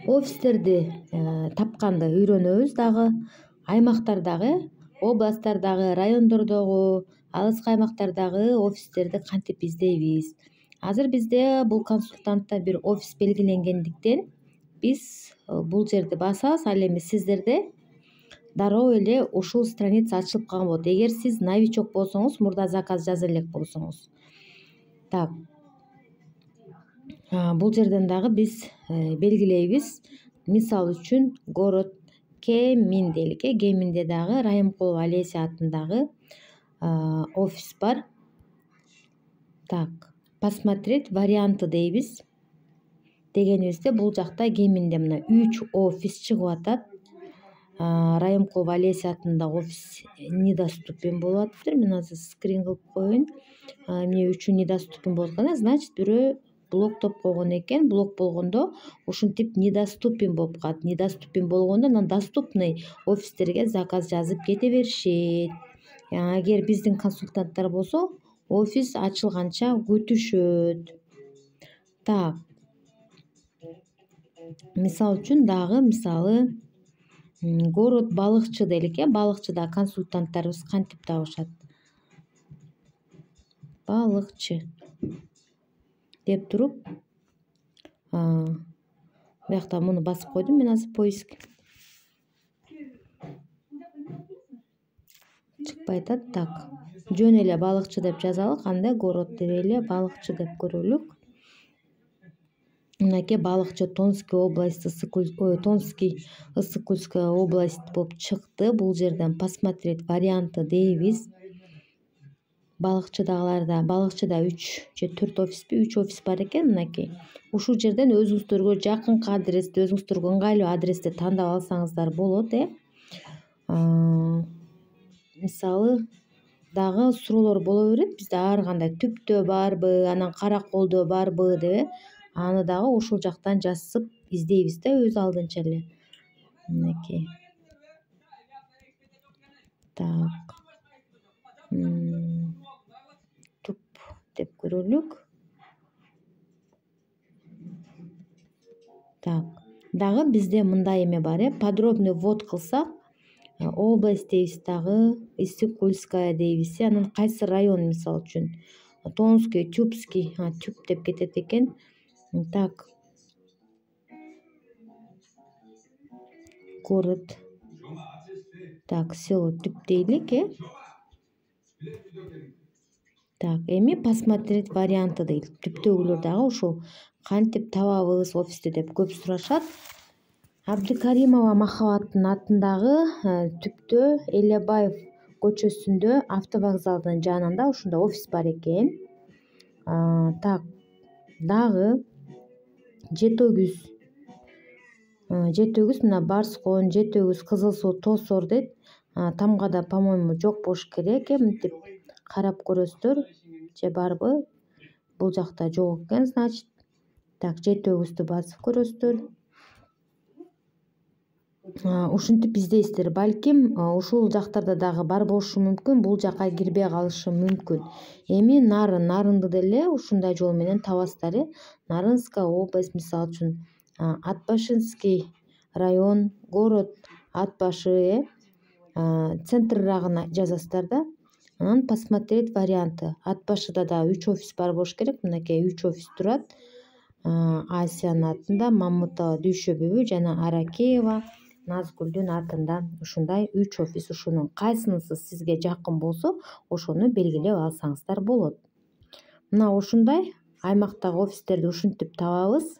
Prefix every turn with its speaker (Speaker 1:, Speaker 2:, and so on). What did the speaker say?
Speaker 1: Офистерди тапканды үйрөнөбүз дагы. Аймактардагы, областтардагы, райондордогу, алыскы аймактардагы офистерди кантип издейбиз? Азыр бизде бул консультантта бир офис белгиленгендиктен биз бул жерди басабыз. Ал эми сиздерде дароо эле ушул страница ачылып калган болот. Эгер сиз новичок болсоңуз, мурда заказ жаза элек болсоңуз. Так. Бул жерден дагы биз белгилейбиз. Мисалы үчүн город Кемин дейлик. Кеминде дагы Райымкулова Олеся атындагы офис бар. Так, посмотреть варианты дейбиз. Дегенибизде бул жакта Кеминде мына 3 офис чыгып атат. Райымкулова Олеся атындагы офис недоступен болуп атыптыр. Мен азыр скрин кылып коеюн. Эмне үчүн недоступен болуп аткан? Значит, бирөө блоктоп койгон экен. Блок болгондо ушинтип недоступен болуп калат. Недоступен болгондо анан доступный офистерге заказ жазып кете беришет. Эгер биздин консультанттар болсо, офис ачылганча күтүшөт. Так. Мисалы үчүн дагы город Балыкчы дейлик. Балыкчыда консультанттарыбыз кантип табышат? Балыкчы деп туруп, биякта муну басып койдум мен азыр поиск. Чыкпай атат. Так. Жөн эле Балыкчы деп жазалы, кандай город деп эле Балыкчы деп көрөлүк. Мынакей Балыкчы Томский область, Томский Ысык-Кульская область болуп чыкты. Бул жерден посмотреть варианты дейбиз. Балыкчыдагыларда 3 же 4 офиспи? 3 офис бар экен мынакей. Ушул жерден өзүңүздөргө жакынкы адрести, өзүңүздөргө ыңгайлуу адрести тандап алсаңыздар болот. Мисалы дагы суроолор боло берет. Бизде ар кандай түптө барбы, анан Караколдо барбы деп. Аны дагы ушул жактан жазып издейбиз да өз алдынча эле. Мынакей. Так. Туп деп көрөлүк. Так. Дагы бизде мындай эме бар, подробный ввод кылсак, область дейбиз дагы, Ысык-Кульская дейбиз. Анан кайсы район мисалы үчүн? Томский, Тюбский, Тюб деп кетет экен. Так. Город. Так, село Тюб дейлик, Так, эми посмотреть варианты дейт. Түптөгүлөр дагы ушул кантип табабыз офисти деп көп сурашат. Абдыкаримова Махабаттын атындагы Түптө Элебаев көчөсүндө автовокзалдын жанында ушунда офис бар экен. Так. Дагы Жетөгүз мына Барскон, Жетөгүз, Кызыл Суу, Тосор дейт. Тамгада, по-моему, жок болуш керек. Мынтип карап көрөсүздөр же барбы? Бул жакта жок экен, значит. Так, Жетөгүздү басып көрөсүздөр. Ушинтип издейсиздер. Балким ушул жактарда дагы бар болушу мүмкүн, бул жака кирбей калышы мүмкүн. Эми Нарынды деле ушундай жол менен табасыздар. Нарынская область мисалы үчүн, Атбашинский район, город Атбашы, центррагына жазасыздар да. Анан посмотреть варианты. Атбашыда да 3 офис бар болуш керек. Мынакей 3 офис турат. Асиянын атында, Мамытова Дүйшөбүбү жана Аракеева Назгүлдүн атында ушундай 3 офис. Ушунун кайсынысы сизге жакын болсо, ошону белгилеп алсаңыздар болот. Мына ушундай аймактагы офистерди ушинтип табабыз.